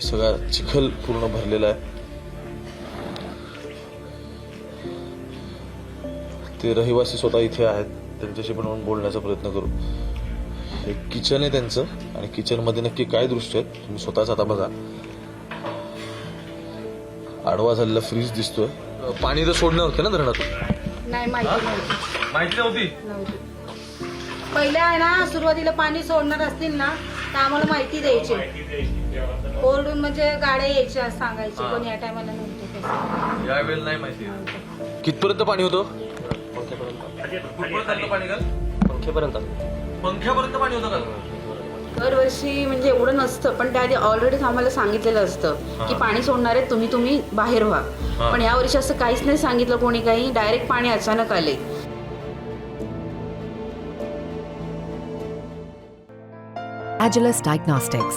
सगळा चिखल पूर्ण भरलेला आहे. ते रहिवासी स्वतः इथे आहेत, त्यांच्याशी पण आपण बोलण्याचा प्रयत्न करू. हे किचन आहे त्यांचं आणि किचन मध्ये नक्की काय दृश्य आहेत तुम्ही स्वतःच आता बघा. आडवा झालेला फ्रीज दिसतोय. पाणी तर सोडणार होते ना धरणातून? नाही, माहिती नव्हती. पहिल्या आहे ना सुरुवातीला पाणी सोडणार असतील ना तर आम्हाला माहिती द्यायची, ओरडून म्हणजे गाड्या यायच्या सांगायची, पण या टायमाला नव्हतं. यावेळेला नाही माहिती. कितपर्यंत पाणी होतं? पंख्यापर्यंत पाणी होतं का? दरवर्षी म्हणजे एवढं नसतं, पण त्याआधी ऑलरेडी आम्हाला सांगितलेलं असतं की पाणी सोडणार आहे, तुम्ही बाहेर व्हा. पण या वर्षी असं काहीच नाही सांगितलं कोणी काही, डायरेक्ट पाणी अचानक आले. Agilus Diagnostics,